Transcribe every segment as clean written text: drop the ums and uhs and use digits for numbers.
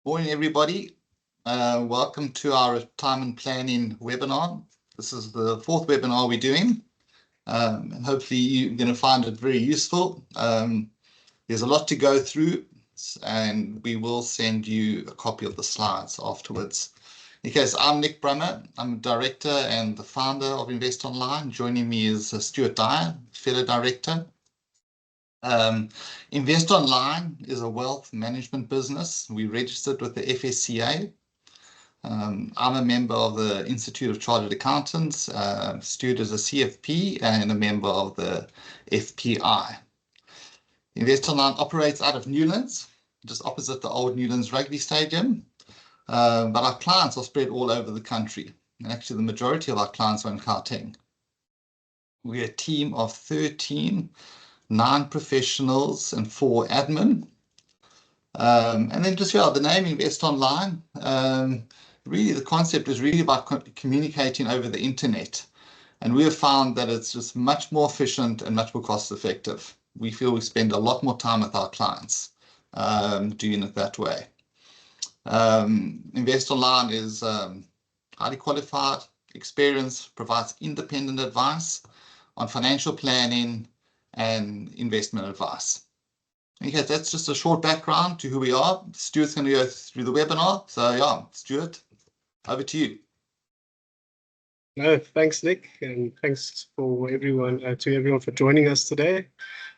Morning, everybody. Welcome to our retirement planning webinar. This is the fourth webinar we're doing. And hopefully you're going to find it very useful. There's a lot to go through, and we will send you a copy of the slides afterwards. Okay, so I'm Nick Brummer. I'm a director and the founder of Investonline. Joining me is Stuart Dyer, fellow director. Investonline is a wealth management business. We registered with the FSCA. I'm a member of the Institute of Chartered Accountants. Stuart is a CFP and a member of the FPI. Investonline operates out of Newlands, just opposite the old Newlands Rugby Stadium. But our clients are spread all over the country. And actually, the majority of our clients are in Gauteng. We're a team of 13, 9 professionals and 4 admin. And then just the name Investonline. Really, the concept is really about communicating over the internet. And we have found that it's just much more efficient and much more cost effective. We feel we spend a lot more time with our clients doing it that way. Investonline is highly qualified, experienced, provides independent advice on financial planning and investment advice. Okay, that's just a short background to who we are. Stuart's going to go through the webinar. So yeah, Stuart, over to you. No, thanks, Nick, and thanks for everyone for joining us today.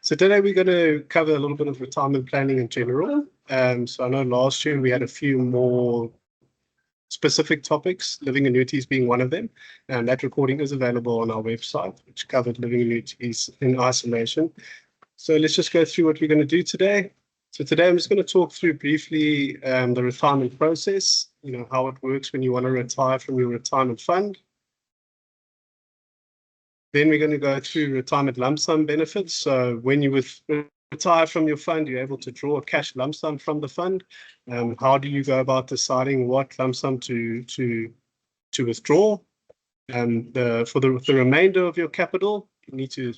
So today we're going to cover a little bit of retirement planning in general. So I know last year we had a few more specific topics, living annuities being one of them, and that recording is available on our website, which covered living annuities in isolation. So let's just go through what we're going to do today. So today I'm just going to talk through briefly the retirement process, how it works when you want to retire from your retirement fund. Then we're going to go through retirement lump sum benefits. So when you retire from your fund, you're able to draw a cash lump sum from the fund. How do you go about deciding what lump sum to withdraw? For the remainder of your capital, you need to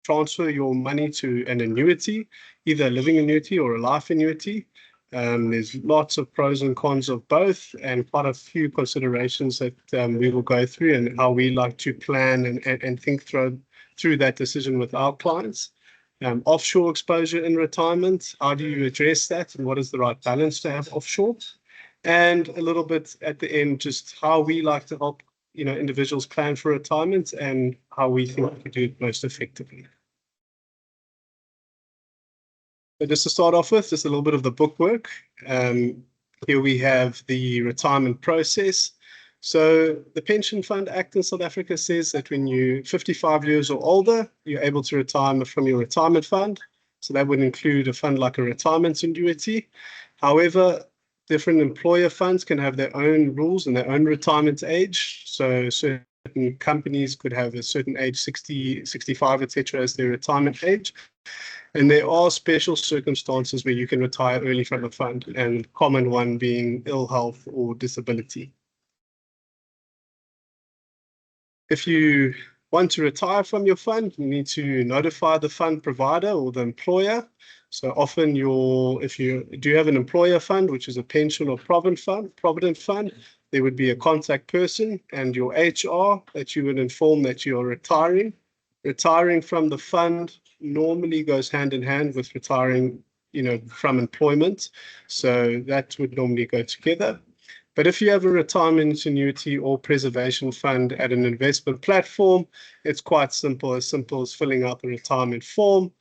transfer your money to an annuity, either a living annuity or a life annuity. There's lots of pros and cons of both, and quite a few considerations that we will go through, and how we like to plan and think through that decision with our clients. Offshore exposure in retirement, how do you address that, and what is the right balance to have offshore? And a little bit at the end, just how we like to help individuals plan for retirement and how we think we can do it most effectively. But just to start off with, just a little bit of the bookwork. Here we have the retirement process. So the Pension Fund Act in South Africa says that when you're 55 years or older, you're able to retire from your retirement fund. So that would include a fund like a retirement annuity. However, different employer funds can have their own rules and their own retirement age. So certain companies could have a certain age, 60, 65, etc., as their retirement age. And there are special circumstances where you can retire early from a fund, and common one being ill health or disability. If you want to retire from your fund, you need to notify the fund provider or the employer. So often if you do have an employer fund, which is a pension or provident fund, there would be a contact person and your HR that you would inform that you are retiring. Retiring from the fund normally goes hand in hand with retiring, from employment. So that would normally go together. But if you have a retirement annuity or preservation fund at an investment platform, it's quite simple as filling out the retirement form.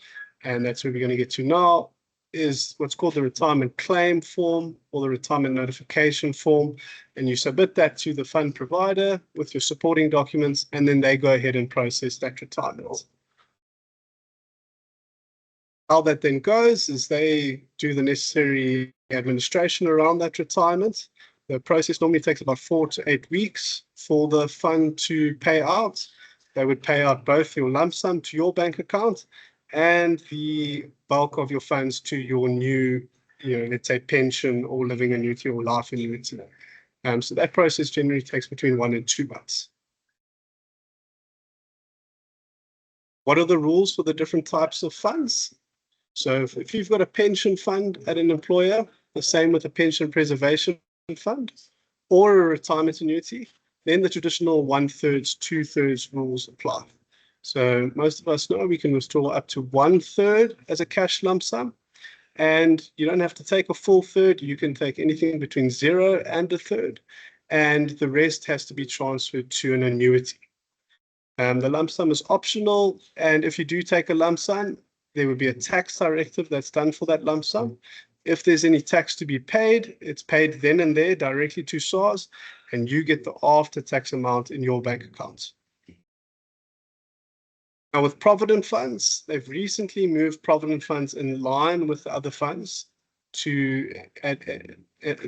And that's where we're going to get to now, is what's called the retirement claim form or the retirement notification form. And you submit that to the fund provider with your supporting documents, and then they go ahead and process that retirement. How that then goes is they do the necessary administration around that retirement. The process normally takes about 4 to 8 weeks for the fund to pay out. They would pay out both your lump sum to your bank account and the bulk of your funds to your new, let's say pension or living annuity or life annuity. So that process generally takes between 1 and 2 months. What are the rules for the different types of funds? So if you've got a pension fund at an employer, the same with a pension preservation fund or a retirement annuity, then the traditional 1/3, 2/3 rules apply. So most of us know we can withdraw up to 1/3 as a cash lump sum. And you don't have to take a full third. You can take anything between 0 and a third. And the rest has to be transferred to an annuity. The lump sum is optional. And if you do take a lump sum, there would be a tax directive that's done for that lump sum. If there's any tax to be paid, it's paid then and there directly to SARS, and you get the after-tax amount in your bank account. Now, with provident funds, they've recently moved provident funds in line with the other funds to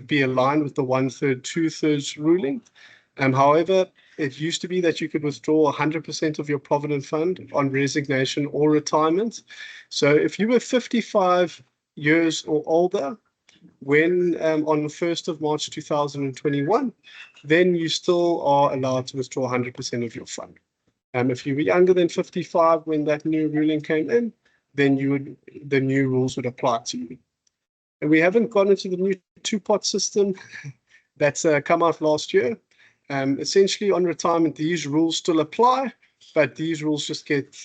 be aligned with the 1/3, 2/3 ruling. However, it used to be that you could withdraw 100% of your provident fund on resignation or retirement. So if you were 55 years or older when on the 1st of March 2021, then you still are allowed to withdraw 100% of your fund. If you were younger than 55 when that new ruling came in, then the new rules would apply to you. And we haven't gone into the new two-pot system that's come out last year. Essentially on retirement, these rules still apply, but these rules just get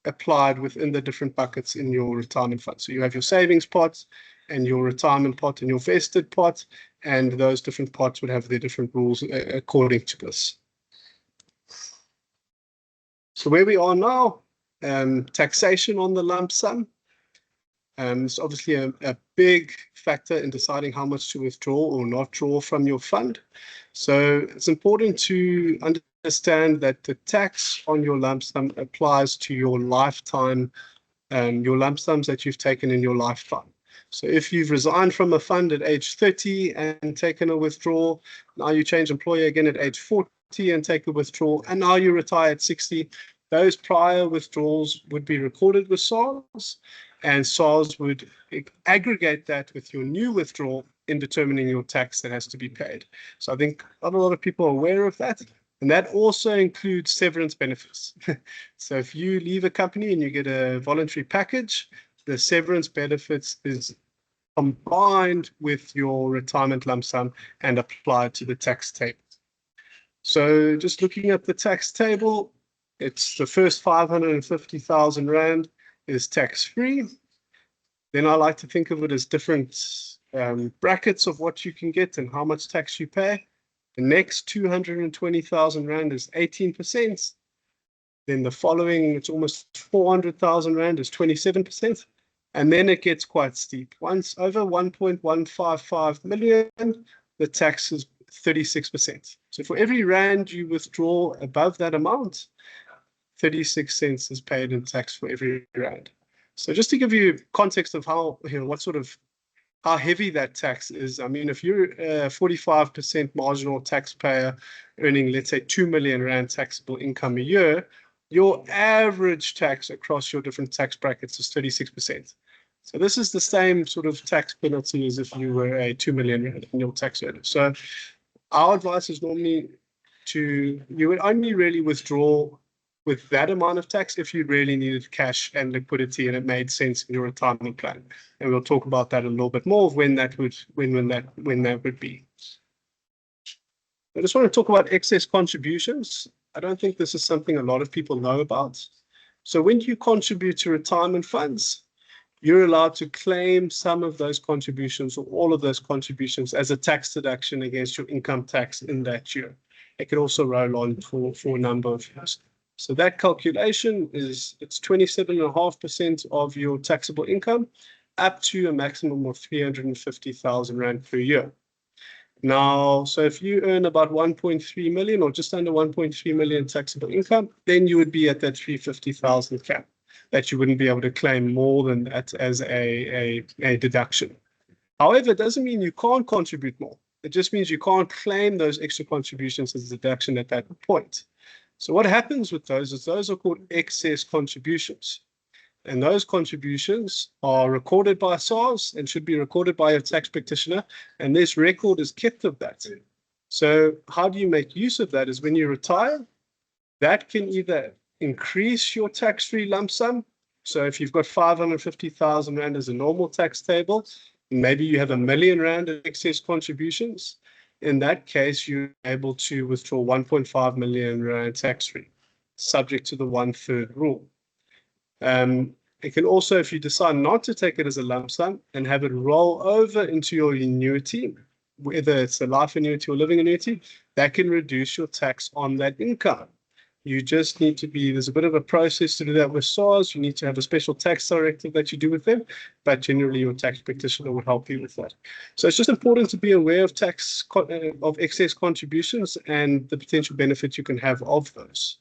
applied within the different buckets in your retirement fund. So you have your savings pot and your retirement pot and your vested pot, and those different pots would have their different rules according to this. So where we are now, taxation on the lump sum. It's obviously a big factor in deciding how much to withdraw or not draw from your fund. So it's important to understand that the tax on your lump sum applies to your lifetime, your lump sums that you've taken in your lifetime. So if you've resigned from a fund at age 30 and taken a withdrawal, now you change employer again at age 40 and take a withdrawal, and now you retire at 60, those prior withdrawals would be recorded with SARS, and SARS would aggregate that with your new withdrawal in determining your tax that has to be paid. So I think not a lot of people are aware of that. And that also includes severance benefits. So if you leave a company and you get a voluntary package, the severance benefits is combined with your retirement lump sum and applied to the tax table. So just looking at the tax table, it's the first 550,000 Rand is tax-free. Then I like to think of it as different brackets of what you can get and how much tax you pay. The next 220,000 Rand is 18%. Then the following, it's almost 400,000 Rand is 27%. And then it gets quite steep. Once over 1.155 million, the tax is 36%. So for every Rand you withdraw above that amount, 36 cents is paid in tax for every Rand. So just to give you context of how, how heavy that tax is. I mean, if you're a 45% marginal taxpayer earning, let's say, 2 million Rand taxable income a year, your average tax across your different tax brackets is 36%. So this is the same sort of tax penalty as if you were a 2 million Rand annual tax earner. So our advice is normally you would only really withdraw with that amount of tax if you really needed cash and liquidity and it made sense in your retirement plan. And we'll talk about that a little bit more of when that would be. I just want to talk about excess contributions. I don't think this is something a lot of people know about. So when you contribute to retirement funds, you're allowed to claim some of those contributions or all of those contributions as a tax deduction against your income tax in that year. It can also roll on for a number of years. So that calculation is, it's 27.5% of your taxable income up to a maximum of 350,000 Rand per year. Now, so if you earn about 1.3 million or just under 1.3 million taxable income, then you would be at that 350,000 cap that you wouldn't be able to claim more than that as a deduction. However, it doesn't mean you can't contribute more. It just means you can't claim those extra contributions as a deduction at that point. So what happens with those is those are called excess contributions. And those contributions are recorded by SARS and should be recorded by a tax practitioner. And this record is kept of that. So how do you make use of that is when you retire, that can either increase your tax-free lump sum. So if you've got 550,000 Rand as a normal tax table, maybe you have R1 million in excess contributions. In that case, you're able to withdraw 1.5 million rand tax-free, subject to the 1/3 rule. It can also, if you decide not to take it as a lump sum and have it roll over into your annuity, whether it's a life annuity or living annuity, that can reduce your tax on that income. You just need to be, there's a bit of a process to do that with SARS. You need to have a special tax directive that you do with them, but generally your tax practitioner will help you with that. So it's just important to be aware of of excess contributions and the potential benefits you can have of those.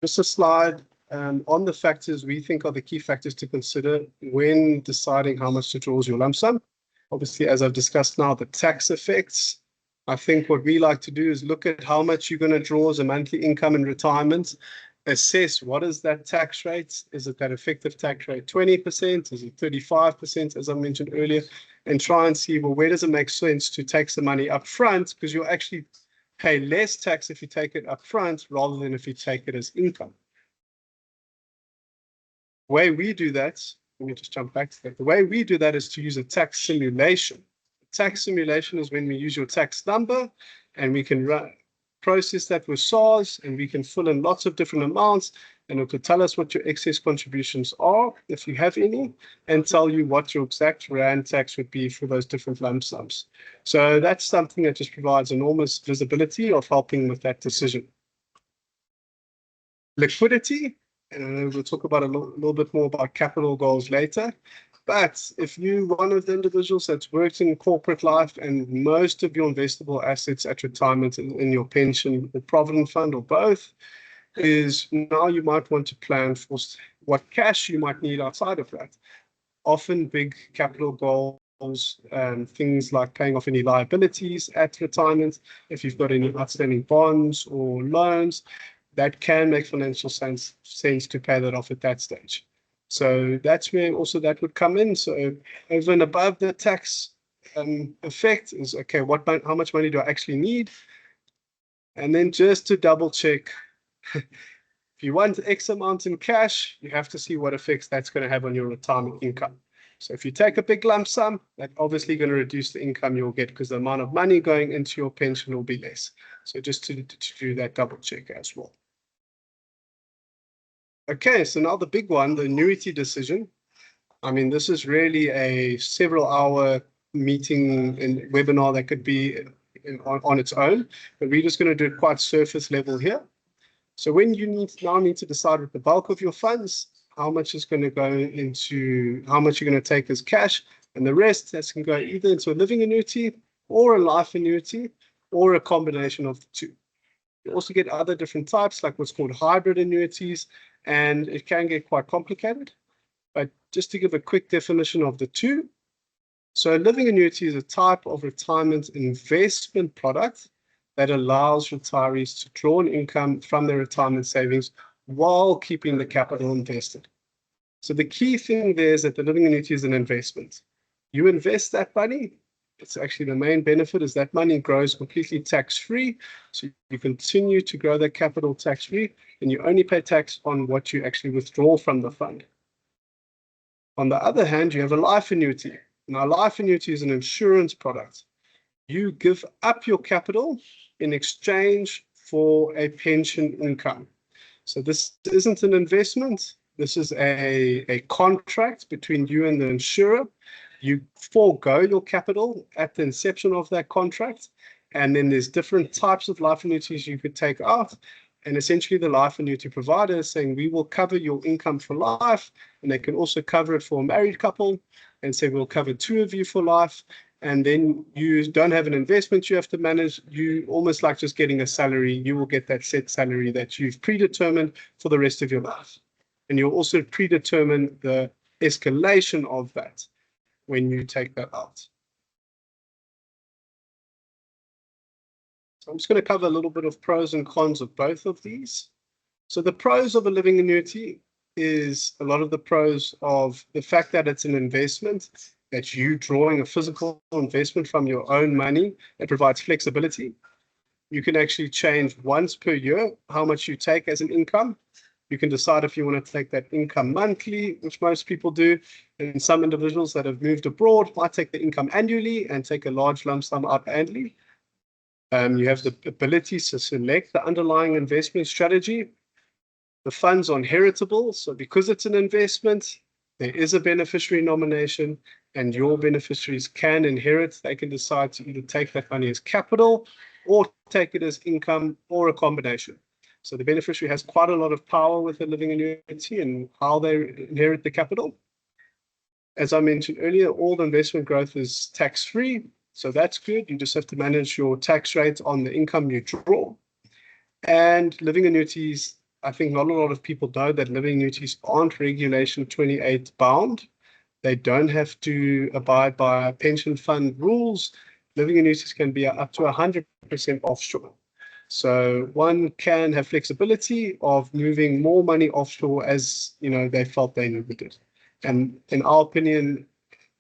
Just a slide on the factors we think are the key factors to consider when deciding how much to draw as your lump sum. Obviously, as I've discussed now, the tax effects. I think what we like to do is look at how much you're going to draw as a monthly income in retirement, assess what is that tax rate. Is it that effective tax rate 20%? Is it 35%, as I mentioned earlier? And try and see, well, where does it make sense to take some money up front? Because you'll actually pay less tax if you take it up front rather than if you take it as income. The way we do that, let me just jump back to that. The way we do that is to use a tax simulation. Tax simulation is when we use your tax number and we can process that with SARS, and we can fill in lots of different amounts, and it could tell us what your excess contributions are, if you have any, and tell you what your exact rand tax would be for those different lump sums. So that's something that just provides enormous visibility of helping with that decision. Liquidity, and we'll talk about a little bit more about capital goals later. But if you're one of the individuals that's worked in corporate life and most of your investable assets at retirement in your pension or provident fund or both, is now you might want to plan for what cash you might need outside of that. Often big capital goals, things like paying off any liabilities at retirement, if you've got any outstanding bonds or loans, that can make financial sense to pay that off at that stage. So that's where also that would come in. So over and above the tax effect is, okay, how much money do I actually need? And then just to double check, if you want X amount in cash, you have to see what effects that's going to have on your retirement income. So if you take a big lump sum, that's obviously going to reduce the income you'll get because the amount of money going into your pension will be less. So just to do that double check as well. Okay, so now the big one, the annuity decision. I mean, this is really a several-hour meeting and webinar that could be on its own, but we're just going to do it quite surface level here. So when you now need to decide with the bulk of your funds, how much is going to go into, how much you're going to take as cash, and the rest that's going to go either into a living annuity or a life annuity or a combination of the two. You also get other different types, like what's called hybrid annuities, and it can get quite complicated. But just to give a quick definition of the two. So a living annuity is a type of retirement investment product that allows retirees to draw an income from their retirement savings while keeping the capital invested. So the key thing there is that the living annuity is an investment. You invest that money. It's actually the main benefit is that money grows completely tax-free. So you continue to grow that capital tax-free, and you only pay tax on what you actually withdraw from the fund. On the other hand, you have a life annuity. Now, a life annuity is an insurance product. You give up your capital in exchange for a pension income. So this isn't an investment. This is a contract between you and the insurer. You forego your capital at the inception of that contract, and then there's different types of life annuities you could take out. And essentially the life annuity provider is saying, we will cover your income for life, and they can also cover it for a married couple and say, we'll cover two of you for life. And then you don't have an investment you have to manage. You almost like just getting a salary. You will get that set salary that you've predetermined for the rest of your life. And you'll also predetermine the escalation of that when you take that out. So I'm just going to cover a little bit of pros and cons of both of these. So the pros of a living annuity is a lot of the pros of the fact that it's an investment, that you drawing a physical investment from your own money. It provides flexibility. You can actually change once per year how much you take as an income. You can decide if you want to take that income monthly, which most people do. And some individuals that have moved abroad might take the income annually and take a large lump sum out annually. You have the ability to select the underlying investment strategy. The funds are inheritable. So because it's an investment, there is a beneficiary nomination and your beneficiaries can inherit. They can decide to either take that money as capital or take it as income or a combination. So the beneficiary has quite a lot of power with the living annuity and how they inherit the capital. As I mentioned earlier, all the investment growth is tax-free. So that's good. You just have to manage your tax rate on the income you draw. And living annuities, I think not a lot of people know that living annuities aren't Regulation 28 bound. They don't have to abide by pension fund rules. Living annuities can be up to 100% offshore. So one can have flexibility of moving more money offshore as they felt they needed it. And in our opinion,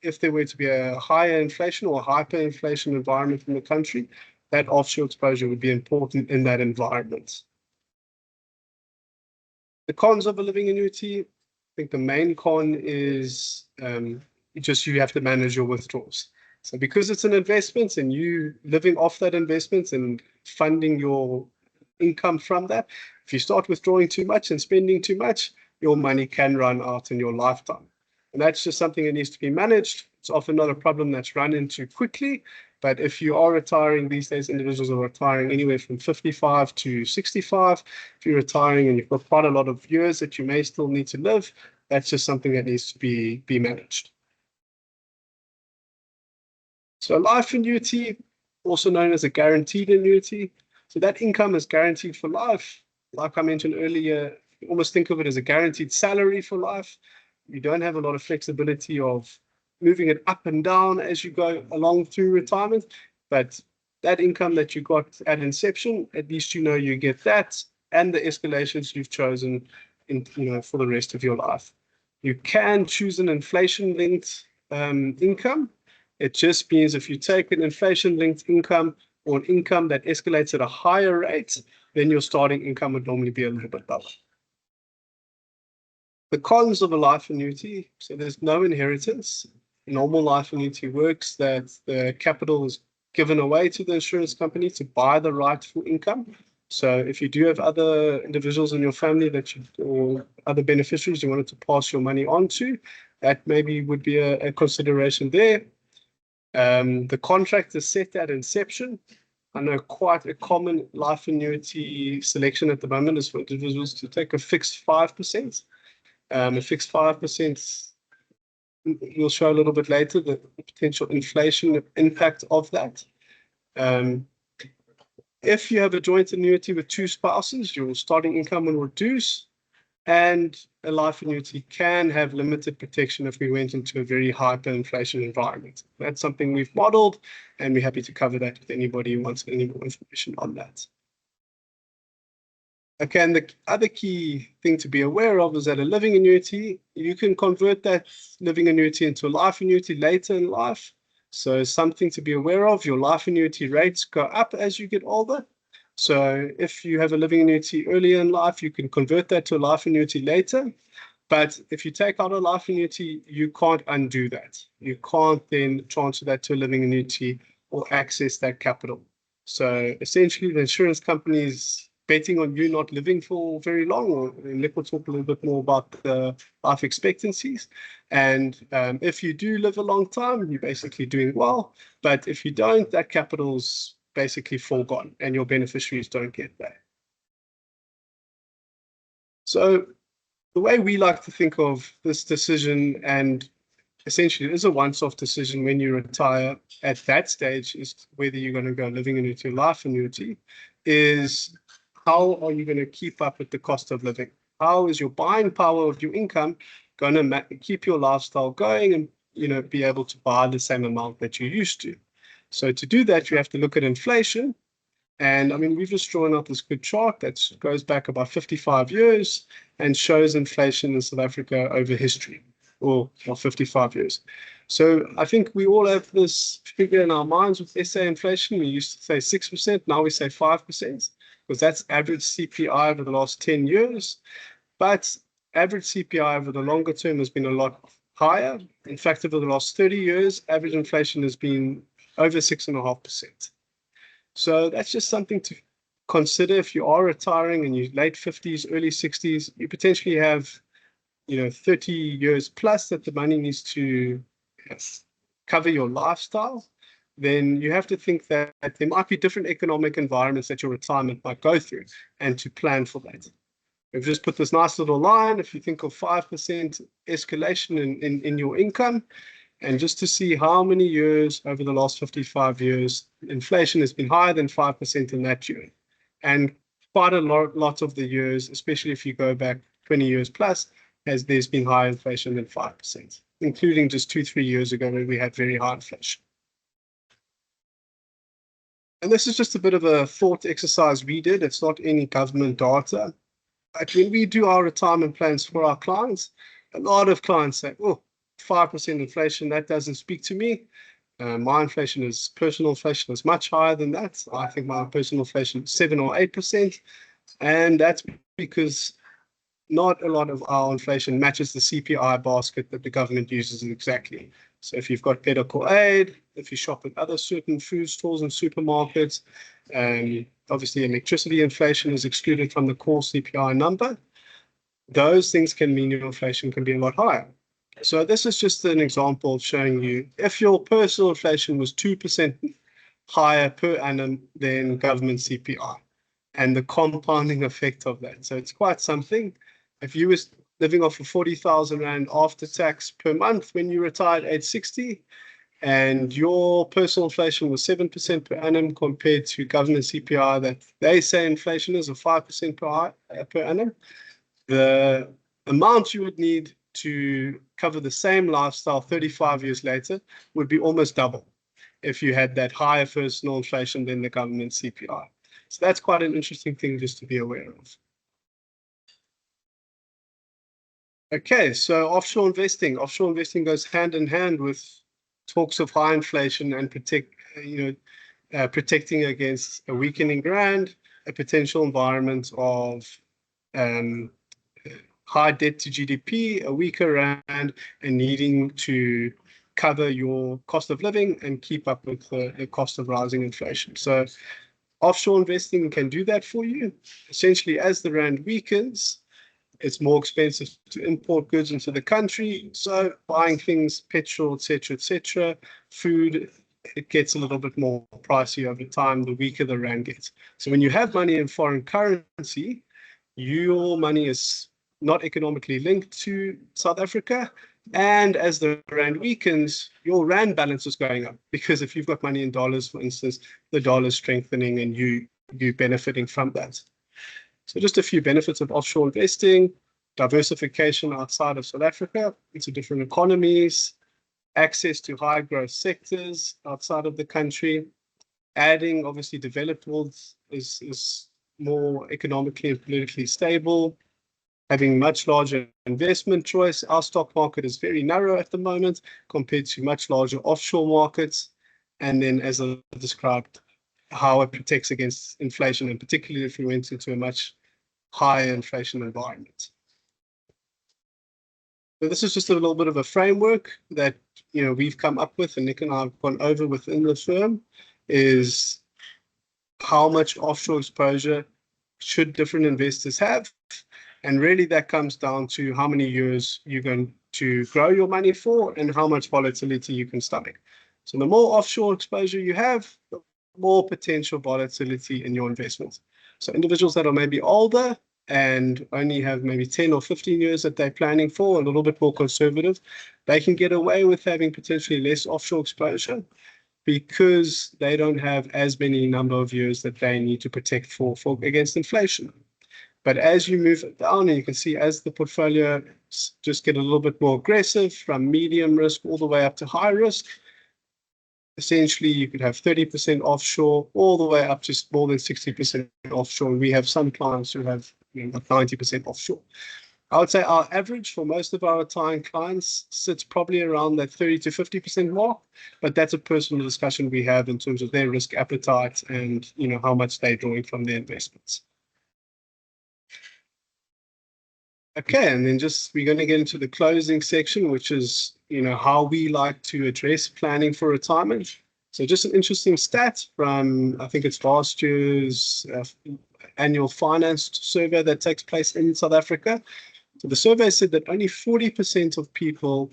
if there were to be a higher inflation or hyperinflation environment in the country, that offshore exposure would be important in that environment. The cons of a living annuity, I think the main con is you have to manage your withdrawals. So because it's an investment and you living off that investment and funding your income from that, if you start withdrawing too much and spending too much, your money can run out in your lifetime. And that's just something that needs to be managed. It's often not a problem that's run into quickly, but if you are retiring these days, individuals are retiring anywhere from 55 to 65. If you're retiring and you've got quite a lot of years that you may still need to live, that's just something that needs to be managed. So a life annuity, also known as a guaranteed annuity. So that income is guaranteed for life. Like I mentioned earlier, you almost think of it as a guaranteed salary for life. You don't have a lot of flexibility of moving it up and down as you go along through retirement. But that income that you got at inception, at least you get that and the escalations you've chosen for the rest of your life. You can choose an inflation-linked income. It just means if you take an inflation-linked income or an income that escalates at a higher rate, then your starting income would normally be a little bit lower. The cons of a life annuity, so there's no inheritance. Normal life annuity works that the capital is given away to the insurance company to buy the rightful income. So if you do have other individuals in your family or other beneficiaries you wanted to pass your money on to, that maybe would be a consideration there. The contract is set at inception. I know quite a common life annuity selection at the moment is for individuals to take a fixed 5%. A fixed 5%, we'll show a little bit later the potential inflation impact of that. If you have a joint annuity with two spouses, your starting income will reduce, and a life annuity can have limited protection if we went into a very hyperinflation environment. That's something we've modeled, and we're happy to cover that with anybody who wants any more information on that. Okay, and the other key thing to be aware of is that a living annuity, you can convert that living annuity into a life annuity later in life. So something to be aware of, your life annuity rates go up as you get older. So if you have a living annuity earlier in life, you can convert that to a life annuity later. But if you take out a life annuity, you can't undo that. You can't then transfer that to a living annuity or access that capital. So essentially, the insurance companies betting on you not living for very long, and Nick will talk a little bit more about the life expectancies. And if you do live a long time, you're basically doing well. But if you don't, that capital's basically foregone and your beneficiaries don't get that. So the way we like to think of this decision, and essentially it is a once-off decision when you retire at that stage, is whether you're going to go living annuity or life annuity, is how are you going to keep up with the cost of living? How is your buying power of your income going to keep your lifestyle going and be able to buy the same amount that you used to? So to do that, you have to look at inflation. And I mean, we've just drawn up this good chart that goes back about 55 years and shows inflation in South Africa over history, or 55 years. So I think we all have this figure in our minds with SA inflation. We used to say 6%, now we say 5%. Because that's average CPI over the last 10 years. but average CPI over the longer term has been a lot higher. In fact, over the last 30 years, average inflation has been over 6.5%. So that's just something to consider. If you are retiring in your late 50s, early 60s, you potentially have 30 years plus that the money needs to cover your lifestyle. Then you have to think that there might be different economic environments that your retirement might go through, and to plan for that. We've just put this nice little line. If you think of 5% escalation in your income, and just to see how many years over the last 55 years, inflation has been higher than 5% in that year. And quite a lot of the years, especially if you go back 20 years plus, there's been higher inflation than 5%, including just 2-3 years ago when we had very high inflation. And this is just a bit of a thought exercise we did. It's not any government data. But when we do our retirement plans for our clients, a lot of clients say, oh, 5% inflation, that doesn't speak to me. My personal inflation is much higher than that. I think my personal inflation is 7 or 8%. And that's because not a lot of our inflation matches the CPI basket that the government uses exactly. So if you've got medical aid, if you shop at other certain food stores and supermarkets, obviously electricity inflation is excluded from the core CPI number. Those things can mean your inflation can be a lot higher. So this is just an example of showing you if your personal inflation was 2% higher per annum than government CPI and the compounding effect of that. So it's quite something. If you were living off of 40,000 Rand after tax per month when you retired at 60, and your personal inflation was 7% per annum compared to government CPI that they say inflation is of 5% per annum, the amount you would need to cover the same lifestyle 35 years later would be almost double if you had that higher personal inflation than the government CPI. So that's quite an interesting thing just to be aware of. Okay, so offshore investing. Offshore investing goes hand in hand with talks of high inflation and protecting against a weakening rand, a potential environment of high debt to GDP, a weaker rand, and needing to cover your cost of living and keep up with the cost of rising inflation. So offshore investing can do that for you. Essentially, as the rand weakens, it's more expensive to import goods into the country. So buying things, petrol, etc., food, it gets a little bit more pricey over time, the weaker the rand gets. So when you have money in foreign currency, your money is not economically linked to South Africa. And as the rand weakens, your rand balance is going up, because if you've got money in dollars, for instance, the dollar is strengthening and you're benefiting from that. So just a few benefits of offshore investing: diversification outside of South Africa into different economies, access to high growth sectors outside of the country, adding obviously developed world is more economically and politically stable, having much larger investment choice. Our stock market is very narrow at the moment compared to much larger offshore markets. And then, as I described, how it protects against inflation, and particularly if we went into a much higher inflation environment. So this is just a little bit of a framework that we've come up with, and Nick and I have gone over within the firm, is how much offshore exposure should different investors have. And really that comes down to how many years you're going to grow your money for and how much volatility you can stomach. So the more offshore exposure you have, the more potential volatility in your investments. So individuals that are maybe older and only have maybe 10 or 15 years that they're planning for, a little bit more conservative, they can get away with having potentially less offshore exposure because they don't have as many number of years that they need to protect for against inflation. But as you move it down, and you can see as the portfolio just get a little bit more aggressive, from medium risk all the way up to high risk, essentially you could have 30% offshore all the way up to more than 60% offshore. We have some clients who have 90% offshore. I would say our average for most of our retiring clients sits probably around that 30 to 50% mark, but that's a personal discussion we have in terms of their risk appetite and how much they're drawing from their investments. Okay, and then we're going to get into the closing section, which is, how we like to address planning for retirement. So just an interesting stat from, I think it's last year's annual finance survey that takes place in South Africa. So the survey said that only 40% of people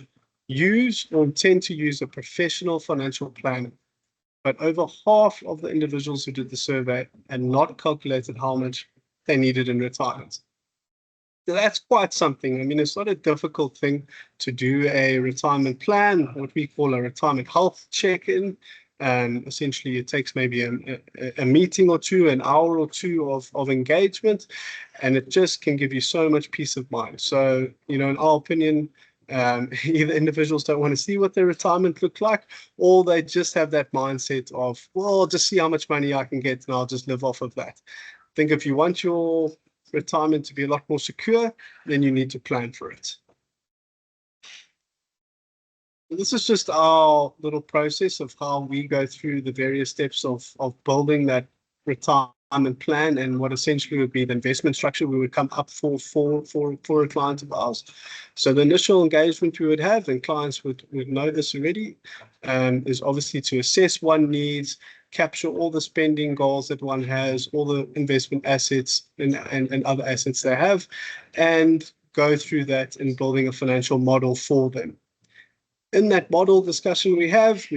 use or intend to use a professional financial planner. But over half of the individuals who did the survey had not calculated how much they needed in retirement. So that's quite something. I mean, it's not a difficult thing to do a retirement plan, what we call a retirement health check-in. Essentially, it takes maybe a meeting or two, an hour or two of engagement, and it just can give you so much peace of mind. So, in our opinion, either individuals don't want to see what their retirement look like, or they just have that mindset of, well, I'll just see how much money I can get and I'll just live off of that. I think if you want your retirement to be a lot more secure, then you need to plan for it. This is just our little process of how we go through the various steps of building that retirement plan and what essentially would be the investment structure we would come up for a client of ours. So the initial engagement we would have, and clients would know this already, is obviously to assess one needs, capture all the spending goals that one has, all the investment assets and other assets they have, and go through that in building a financial model for them. In that model discussion we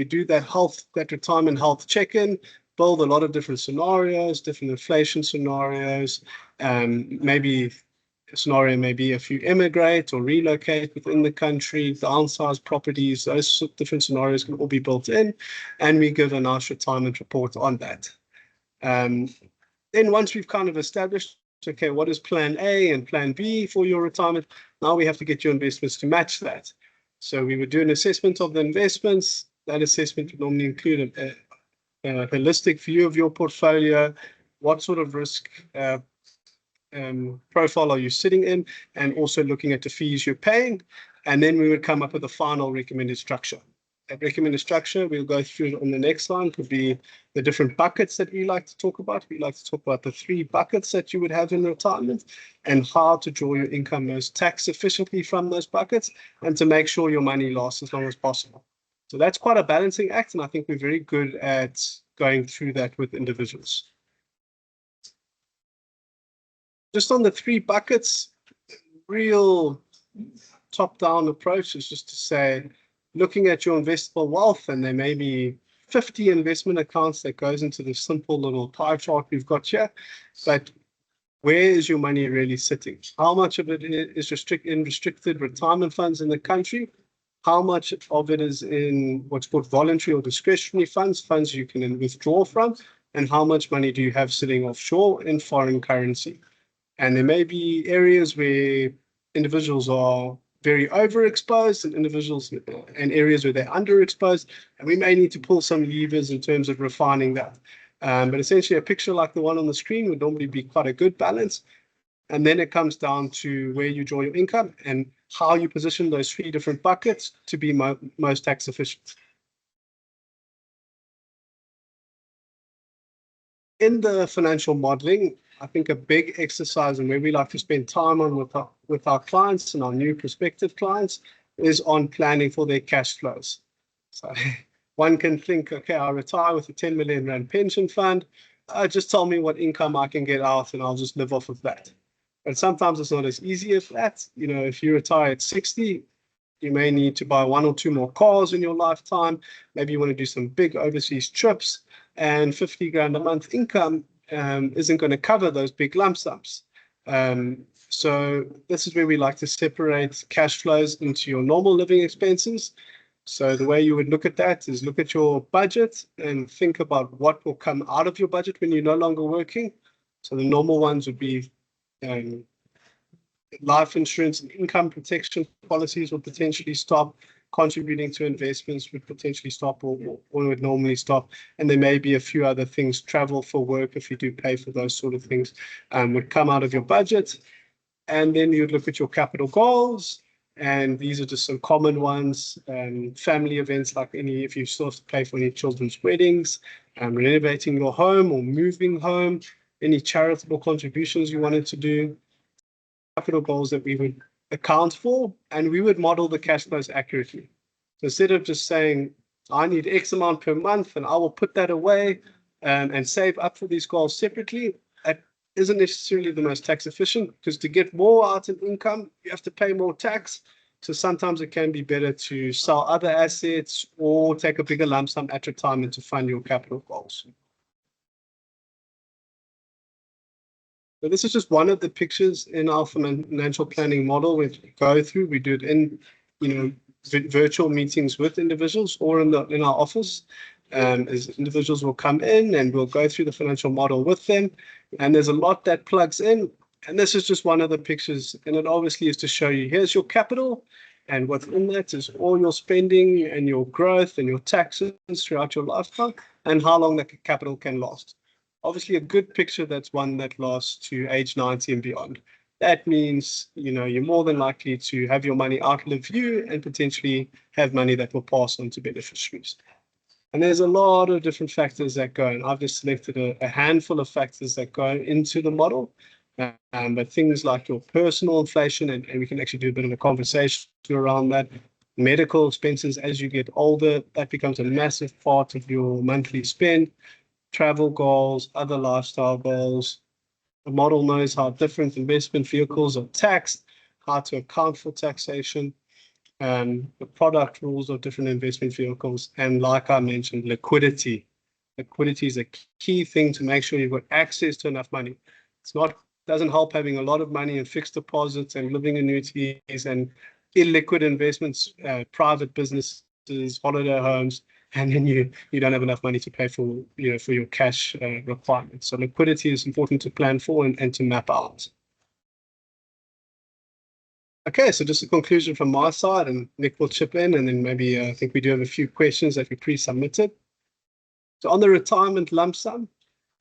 do that retirement health check-in, build a lot of different scenarios, different inflation scenarios. Maybe a scenario may be if you immigrate or relocate within the country, downsize properties, those different scenarios can all be built in, and we give a nice retirement report on that. Then once we've kind of established, okay, what is plan A and plan B for your retirement, now we have to get your investments to match that. So we would do an assessment of the investments. That assessment would normally include a holistic view of your portfolio, what sort of risk profile are you sitting in, and also looking at the fees you're paying. And then we would come up with a final recommended structure. That recommended structure, we'll go through on the next line, could be the different buckets that we like to talk about. We like to talk about the 3 buckets that you would have in retirement and how to draw your income most tax efficiently from those buckets and to make sure your money lasts as long as possible. So that's quite a balancing act, and I think we're very good at going through that with individuals. Just on the 3 buckets, real top-down approach is just to say, looking at your investable wealth, and there may be 50 investment accounts that goes into this simple little pie chart we've got here, but where is your money really sitting? How much of it is in restricted retirement funds in the country? How much of it is in what's called voluntary or discretionary funds you can withdraw from? And how much money do you have sitting offshore in foreign currency? And there may be areas where individuals are very overexposed and areas where they're underexposed, and we may need to pull some levers in terms of refining that. But essentially, a picture like the one on the screen would normally be quite a good balance. And then it comes down to where you draw your income and how you position those 3 different buckets to be most tax efficient. In the financial modeling, I think a big exercise and where we like to spend time on with our clients and our new prospective clients is on planning for their cash flows. So one can think, okay, I'll retire with a 10 million rand pension fund. Just tell me what income I can get out and I'll just live off of that. But sometimes it's not as easy as that. If you retire at 60, you may need to buy 1 or 2 more cars in your lifetime. Maybe you want to do some big overseas trips, and 50 grand a month income isn't going to cover those big lump sums. So this is where we like to separate cash flows into your normal living expenses. So the way you would look at that is look at your budget and think about what will come out of your budget when you're no longer working. So the normal ones would be life insurance and income protection policies will potentially stop. Contributing to investments would potentially stop or would normally stop. And there may be a few other things, travel for work, if you do pay for those sort of things, would come out of your budget. And then you'd look at your capital goals. And these are just some common ones. Family events, like if you still have to pay for any children's weddings, renovating your home or moving home, any charitable contributions you wanted to do. capital goals that we would account for, and we would model the cash flows accurately. So instead of just saying, I need X amount per month and I will put that away and save up for these goals separately, that isn't necessarily the most tax efficient, because to get more out in income, you have to pay more tax. So sometimes it can be better to sell other assets or take a bigger lump sum at retirement to fund your capital goals. So this is just one of the pictures in our financial planning model we go through. We do it in, virtual meetings with individuals or in our office. As individuals will come in and we'll go through the financial model with them. And there's a lot that plugs in. And this is just one of the pictures. And it obviously is to show you, here's your capital. And within that is all your spending and your growth and your taxes throughout your lifetime and how long that capital can last. Obviously, a good picture, that's one that lasts to age 90 and beyond. That means, you're more than likely to have your money outlive you and potentially have money that will pass on to beneficiaries. And there's a lot of different factors that go, and I've just selected a handful of factors that go into the model. But things like your personal inflation, and we can actually do a bit of a conversation around that. Medical expenses as you get older, that becomes a massive part of your monthly spend. Travel goals, other lifestyle goals. The model knows how different investment vehicles are taxed, how to account for taxation, the product rules of different investment vehicles, and like I mentioned, liquidity. Liquidity is a key thing to make sure you've got access to enough money. Doesn't help having a lot of money in fixed deposits and living annuities and illiquid investments, private businesses, holiday homes, and then you don't have enough money to pay for your cash requirements. So liquidity is important to plan for and to map out. Okay, so just a conclusion from my side, and Nick will chip in, and then maybe I think we do have a few questions that we pre-submitted. So on the retirement lump sum,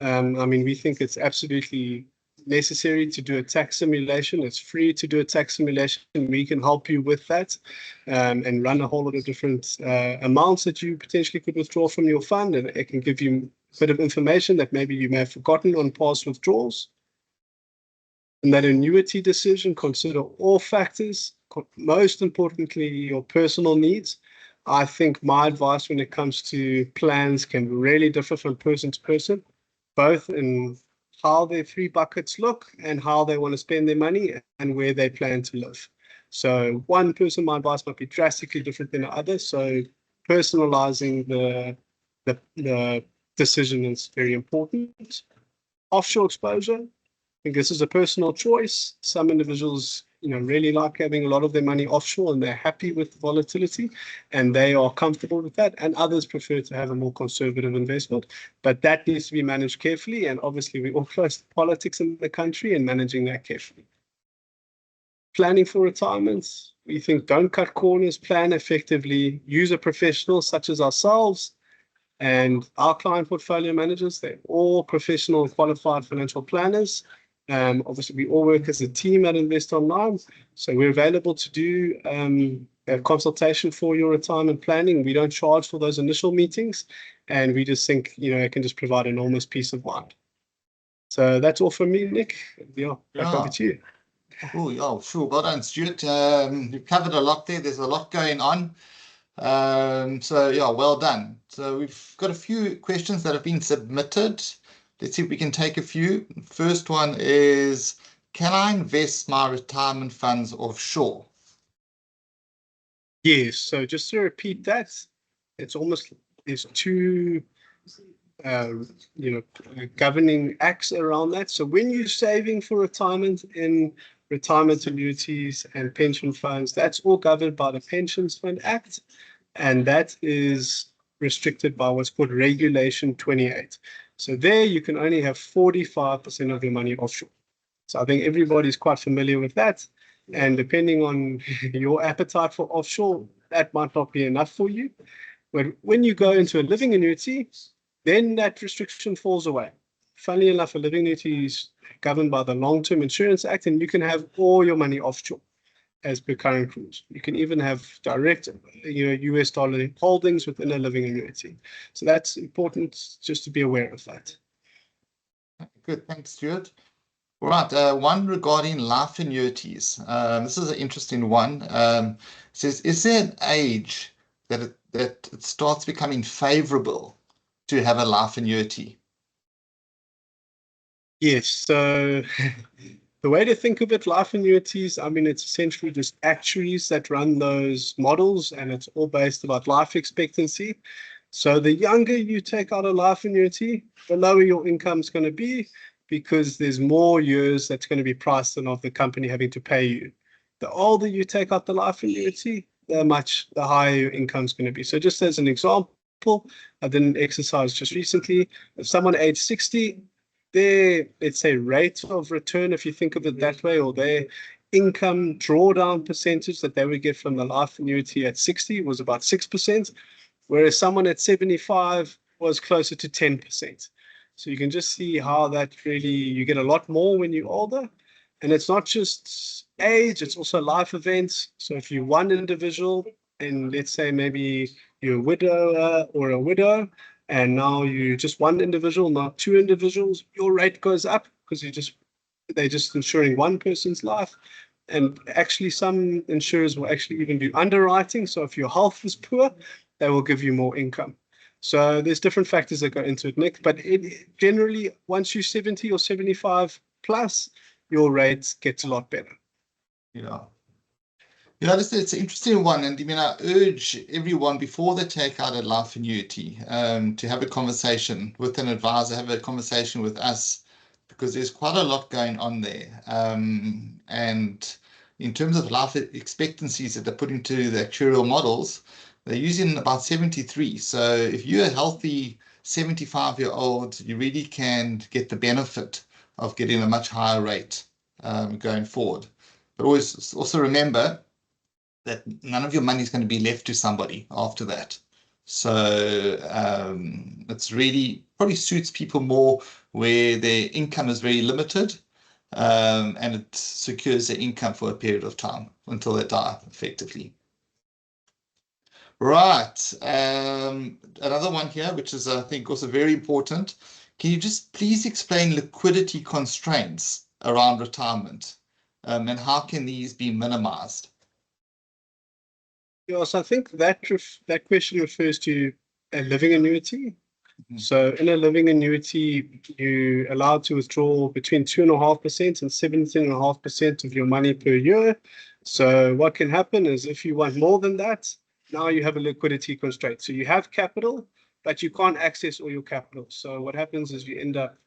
we think it's absolutely necessary to do a tax simulation. It's free to do a tax simulation. We can help you with that and run a whole lot of different amounts that you potentially could withdraw from your fund, and it can give you a bit of information that maybe you may have forgotten on past withdrawals. In that annuity decision, consider all factors, most importantly, your personal needs. I think my advice when it comes to plans can really differ from person to person, both in how their three buckets look and how they want to spend their money and where they plan to live. So one person, my advice might be drastically different than the other. So personalizing the decision is very important. Offshore exposure, I think this is a personal choice. Some individuals, really like having a lot of their money offshore and they're happy with the volatility and they are comfortable with that. And others prefer to have a more conservative investment, but that needs to be managed carefully. And obviously we're all close to politics in the country and managing that carefully. Planning for retirement, we think don't cut corners, plan effectively, use a professional such as ourselves and our client portfolio managers. They're all professional qualified financial planners. Obviously, we all work as a team at Investonline, so we're available to do a consultation for your retirement planning. We don't charge for those initial meetings, and we just think it can just provide enormous peace of mind. So that's all from me, Nick. Back over to you. Oh, yeah, sure. Well done, Stuart. You've covered a lot there. There's a lot going on. So yeah, well done. So we've got a few questions that have been submitted. Let's see if we can take a few. First one is, can I invest my retirement funds offshore? Yes. So just to repeat that, there's two governing acts around that. So when you're saving for retirement in retirement annuities and pension funds, that's all governed by the Pensions Fund Act, and that is restricted by what's called Regulation 28. So there you can only have 45% of your money offshore. So I think everybody's quite familiar with that. And depending on your appetite for offshore, that might not be enough for you. But when you go into a living annuity, then that restriction falls away. Funnily enough, a living annuity is governed by the Long-Term Insurance Act, and you can have all your money offshore as per current rules. You can even have direct US dollar holdings within a living annuity. So that's important just to be aware of that. Good, thanks, Stuart. All right, one regarding life annuities. This is an interesting one. It says, is there an age that it starts becoming favorable to have a life annuity? Yes, so the way to think of it, life annuities, I mean, it's essentially just actuaries that run those models, and it's all based about life expectancy. So the younger you take out a life annuity, the lower your income is going to be, because there's more years that's going to be priced in of the company having to pay you. The older you take out the life annuity, the higher your income is going to be. So just as an example, I did an exercise just recently. If someone age 60, their, let's say, rate of return, if you think of it that way, or their income drawdown percentage that they would get from the life annuity at 60 was about 6%, whereas someone at 75 was closer to 10%. So you can just see how that really, you get a lot more when you're older. And it's not just age, it's also life events. So if you're one individual, and let's say maybe you're a widower or a widow, and now you just one individual, not two individuals, your rate goes up because they're just insuring one person's life. And actually, some insurers will actually even do underwriting. So if your health is poor, they will give you more income. So there's different factors that go into it, Nick. But generally, once you're 70 or 75 plus, your rates gets a lot better. Yeah. Yeah, it's an interesting one. And I mean, I urge everyone before they take out a life annuity to have a conversation with an advisor, have a conversation with us, because there's quite a lot going on there. And in terms of life expectancies that they're put into the actuarial models, they're using about 73. So if you're a healthy 75-year-old, you really can get the benefit of getting a much higher rate going forward. But always also remember that none of your money is going to be left to somebody after that. So it's really probably suits people more where their income is very limited, and it secures their income for a period of time until they die effectively. Right. Another one here, which is, I think, also very important. Can you just please explain liquidity constraints around retirement, and how can these be minimized? Yes, I think that question refers to a living annuity. So in a living annuity, you're allowed to withdraw between 2.5% and 17.5% of your money per year. So what can happen is if you want more than that, now you have a liquidity constraint. So you have capital, but you can't access all your capital. So what happens is you end up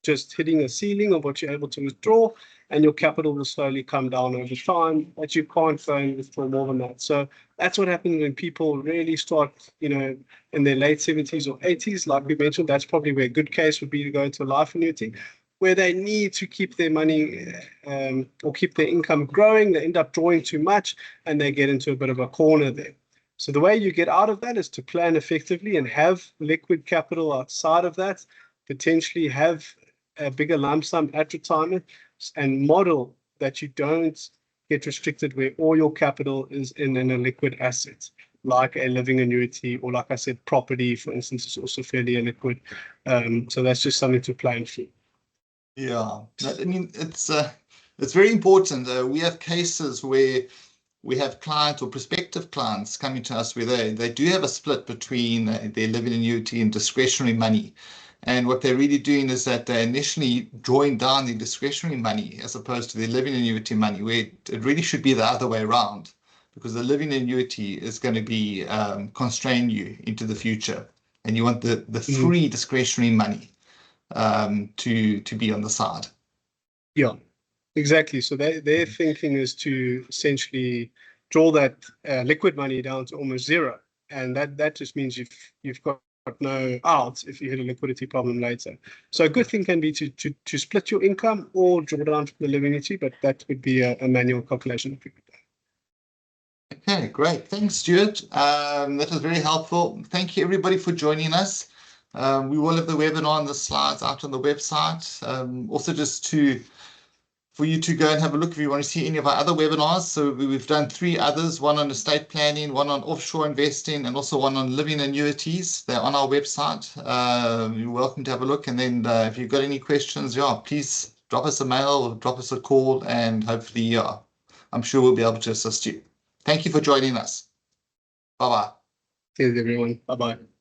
just hitting a ceiling of what you're able to withdraw, and your capital will slowly come down over time, but you can't go and withdraw more than that. So that's what happens when people really start, in their late 70s or 80s. Like we mentioned, that's probably where a good case would be to go into a life annuity, where they need to keep their money or keep their income growing. They end up drawing too much, and they get into a bit of a corner there. So the way you get out of that is to plan effectively and have liquid capital outside of that, potentially have a bigger lump sum at retirement, and model that you don't get restricted where all your capital is in a liquid asset, like a living annuity, or like I said, property, for instance, is also fairly illiquid. So that's just something to plan for. Yeah, I mean, it's very important. We have cases where we have clients or prospective clients coming to us where they do have a split between their living annuity and discretionary money. And what they're really doing is that they're initially drawing down the discretionary money as opposed to their living annuity money, where it really should be the other way around, because the living annuity is going to be constrain you into the future, and you want the free discretionary money to be on the side. Yeah, exactly. So their thinking is to essentially draw that liquid money down to almost zero, and that just means you've got no out if you hit a liquidity problem later. So a good thing can be to split your income or draw down from the living annuity, but that would be a manual calculation. Okay, great. Thanks, Stuart. That was very helpful. Thank you, everybody, for joining us. We will have the webinar and the slides out on the website. Also, just for you to go and have a look if you want to see any of our other webinars. So we've done 3 others, one on estate planning, one on offshore investing, and also one on living annuities. They're on our website. You're welcome to have a look. And then if you've got any questions, please drop us a mail or drop us a call, and hopefully, I'm sure we'll be able to assist you. Thank you for joining us. Bye-bye. Cheers, everyone. Bye-bye.